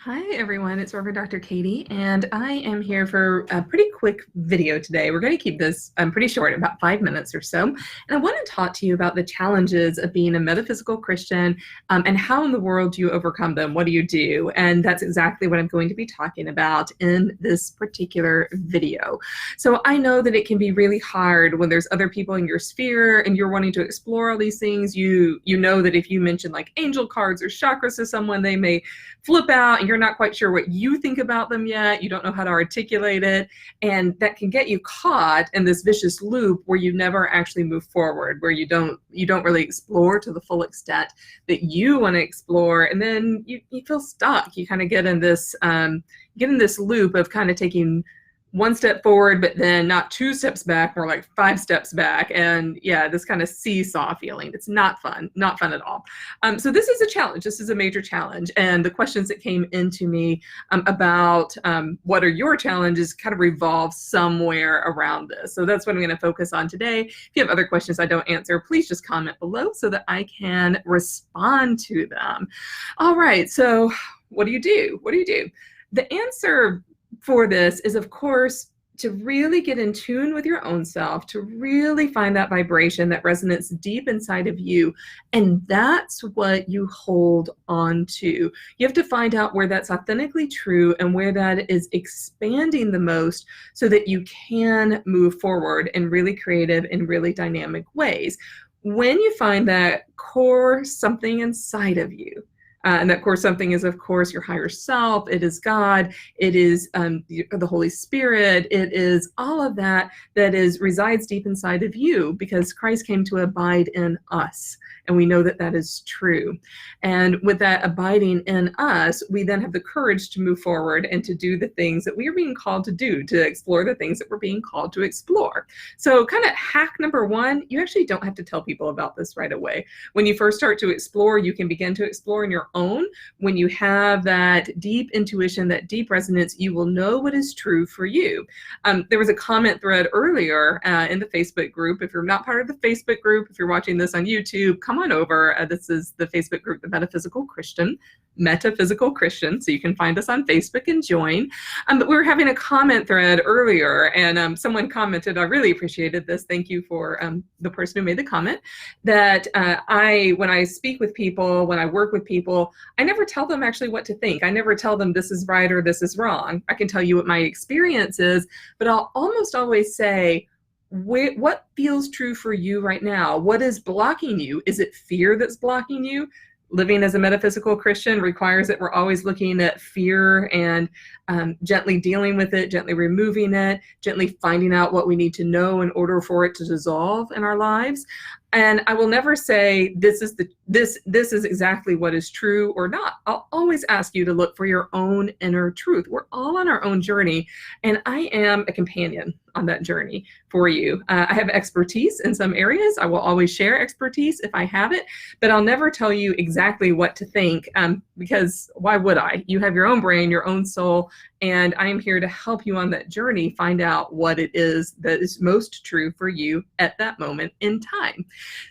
Hi everyone, it's Reverend Dr. Katie, and I am here for a pretty quick video today. We're going to keep this pretty short, about 5 minutes or so. And I want to talk to you about the challenges of being a metaphysical Christian and how in the world do you overcome them? What do you do? And that's exactly what I'm going to be talking about in this particular video. So I know that it can be really hard when there's other people in your sphere and you're wanting to explore all these things. You know that if you mention like angel cards or chakras to someone, they may flip out and you're not quite sure what you think about them yet. You don't know how to articulate it. And that can get you caught in this vicious loop where you never actually move forward, where you don't really explore to the full extent that you want to explore. And then you feel stuck. You kind of get in this loop of kind of taking one step forward, but then not 2 steps back, more like 5 steps back. And yeah, this kind of seesaw feeling. It's not fun at all. So this is a challenge. This is a major challenge. And the questions that came into me about what are your challenges kind of revolve somewhere around this. So that's what I'm going to focus on today. If you have other questions I don't answer, please just comment below so that I can respond to them. All right. So what do you do? What do you do? The answer for this is, of course, to really get in tune with your own self, to really find that vibration that resonates deep inside of you. And that's what you hold on to. You have to find out where that's authentically true and where that is expanding the most so that you can move forward in really creative and really dynamic ways. When you find that core something inside of you, and that core something is, of course, your higher self. It is God. It is the Holy Spirit. It is all of that resides deep inside of you, because Christ came to abide in us. And we know that that is true. And with that abiding in us, we then have the courage to move forward and to do the things that we are being called to do, to explore the things that we're being called to explore. So kind of hack number 1, you actually don't have to tell people about this right away. When you first start to explore, you can begin to explore on your own. When you have that deep intuition, that deep resonance, you will know what is true for you. There was a comment thread earlier in the Facebook group. If you're not part of the Facebook group, if you're watching this on YouTube, come on over. This is the Facebook group, the Metaphysical Christian. So you can find us on Facebook and join. But we were having a comment thread earlier, and someone commented, I really appreciated this. Thank you for the person who made the comment, that when I speak with people, when I work with people, I never tell them actually what to think. I never tell them this is right or this is wrong. I can tell you what my experience is, but I'll almost always say, what feels true for you right now? What is blocking you? Is it fear that's blocking you? Living as a metaphysical Christian requires that we're always looking at fear and gently dealing with it, gently removing it, gently finding out what we need to know in order for it to dissolve in our lives. And I will never say this is exactly what is true or not. I'll always ask you to look for your own inner truth. We're all on our own journey, and I am a companion on that journey for you. I have expertise in some areas. I will always share expertise if I have it, but I'll never tell you exactly what to think, because why would I? You have your own brain, your own soul, and I am here to help you on that journey, find out what it is that is most true for you at that moment in time.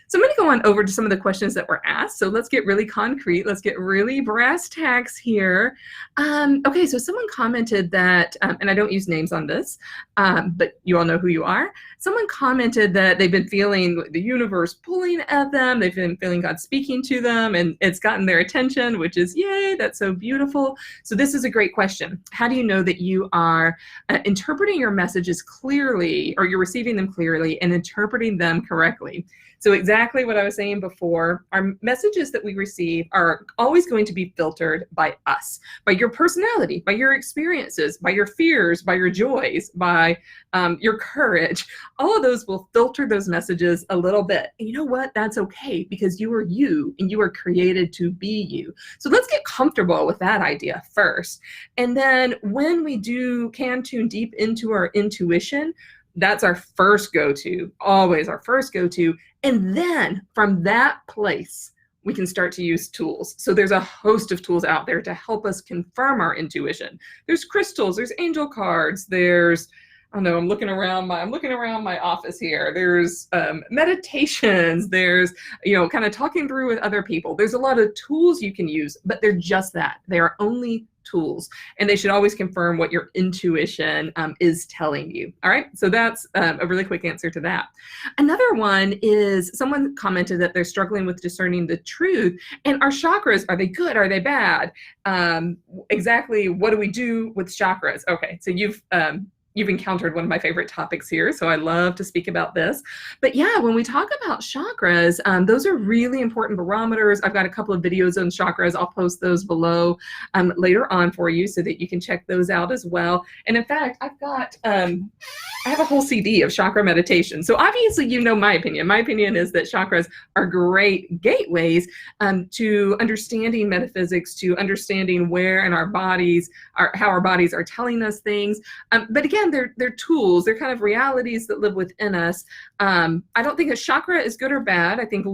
So I'm going to go on over to some of the questions that were asked. So let's get really concrete. Let's get really brass tacks here. Okay, so someone commented that, and I don't use names on this, but you all know who you are. Someone commented that they've been feeling the universe pulling at them. They've been feeling God speaking to them, and it's gotten their attention, which is yay, that's so beautiful. So this is a great question. How do you know that you are interpreting your messages clearly, or you're receiving them clearly and interpreting them correctly? So exactly what I was saying before, our messages that we receive are always going to be filtered by us, by your personality, by your experiences, by your fears, by your joys, by your courage. All of those will filter those messages a little bit. And you know what? That's okay, because you are you and you are created to be you. So let's get comfortable with that idea first. And then when we can tune deep into our intuition, that's our first go-to, always our first go-to. And then from that place, we can start to use tools. So there's a host of tools out there to help us confirm our intuition. There's crystals, there's angel cards, there's, I don't know, I'm looking around my office here. There's meditations, there's, kind of talking through with other people. There's a lot of tools you can use, but they're just that. They are only tools, and they should always confirm what your intuition is telling you. All right, so that's a really quick answer to that. Another one is someone commented that they're struggling with discerning the truth, and our chakras, are they good? Are they bad? Exactly, what do we do with chakras? Okay, so you've encountered one of my favorite topics here, so I love to speak about this. But yeah, when we talk about chakras, those are really important barometers. I've got a couple of videos on chakras. I'll post those below later on for you so that you can check those out as well. And in fact, I have a whole CD of chakra meditation. So obviously, you know my opinion. My opinion is that chakras are great gateways to understanding metaphysics, to understanding where in our bodies, how our bodies are telling us things. But again, they're tools. They're kind of realities that live within us. I don't think a chakra is good or bad. I think,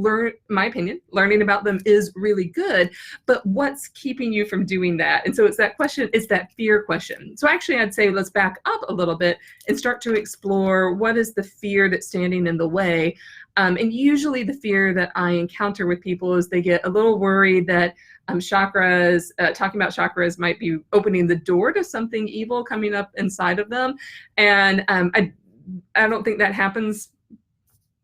my opinion, learning about them is really good. But what's keeping you from doing that? And so it's that question, it's that fear question. So actually, I'd say let's back up a little bit and start to explore what is the fear that's standing in the way. And usually the fear that I encounter with people is they get a little worried that chakras, talking about chakras might be opening the door to something evil coming up inside of them. And I don't think that happens.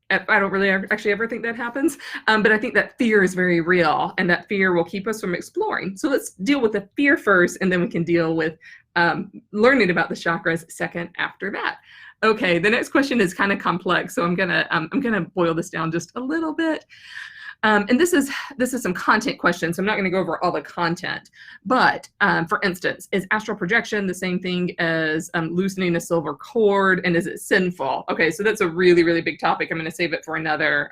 I don't really actually ever think that happens, but I think that fear is very real, and that fear will keep us from exploring. So let's deal with the fear first, and then we can deal with learning about the chakras second after that. Okay, the next question is kind of complex, so I'm gonna boil this down just a little bit. And this is some content questions, so I'm not going to go over all the content. But for instance, is astral projection the same thing as loosening a silver cord, and is it sinful? Okay, so that's a really, really big topic. I'm going to save it for another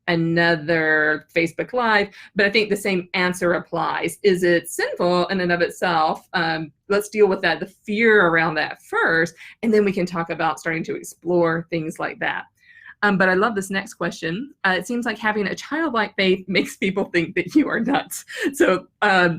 Facebook Live, but I think the same answer applies. Is it sinful in and of itself? Let's deal with that, the fear around that first, and then we can talk about starting to explore things like that. But I love this next question. It seems like having a childlike faith makes people think that you are nuts. So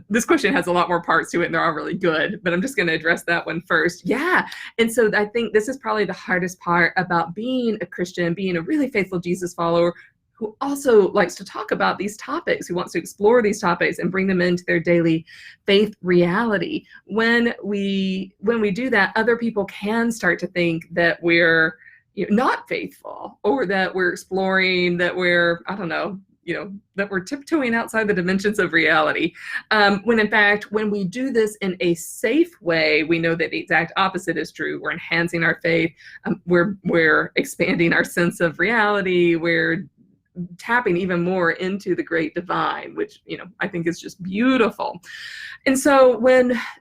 this question has a lot more parts to it, and they're all really good, but I'm just going to address that one first. Yeah, and so I think this is probably the hardest part about being a Christian, being a really faithful Jesus follower, who also likes to talk about these topics, who wants to explore these topics and bring them into their daily faith reality. When we do that, other people can start to think that we're not faithful, or that we're exploring, that we're, I don't know, that we're tiptoeing outside the dimensions of reality. When in fact, when we do this in a safe way, we know that the exact opposite is true. We're enhancing our faith. We're expanding our sense of reality. We're tapping even more into the great divine, which, I think is just beautiful. And so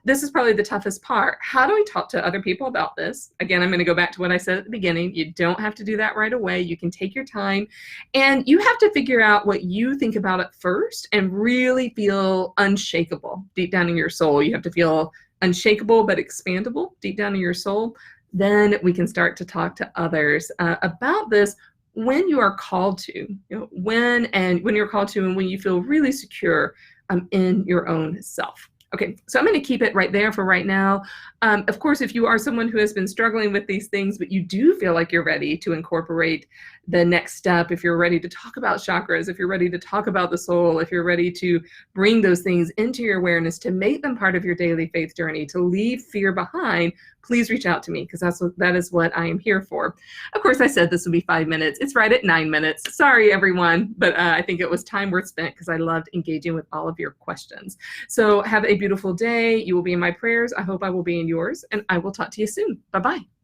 this is probably the toughest part. How do we talk to other people about this? Again, I'm going to go back to what I said at the beginning. You don't have to do that right away. You can take your time, and you have to figure out what you think about it first and really feel unshakable deep down in your soul. You have to feel unshakable but expandable deep down in your soul. Then we can start to talk to others about this when you are called to, when you're called to, and when you feel really secure in your own self. Okay, so I'm going to keep it right there for right now. Of course, if you are someone who has been struggling with these things, but you do feel like you're ready to incorporate the next step, if you're ready to talk about chakras, if you're ready to talk about the soul, if you're ready to bring those things into your awareness, to make them part of your daily faith journey, to leave fear behind, please reach out to me, because that is what I am here for. Of course, I said this would be 5 minutes. It's right at 9 minutes. Sorry, everyone, but I think it was time worth spent, because I loved engaging with all of your questions. So have a beautiful day. You will be in my prayers. I hope I will be in yours, and I will talk to you soon. Bye-bye.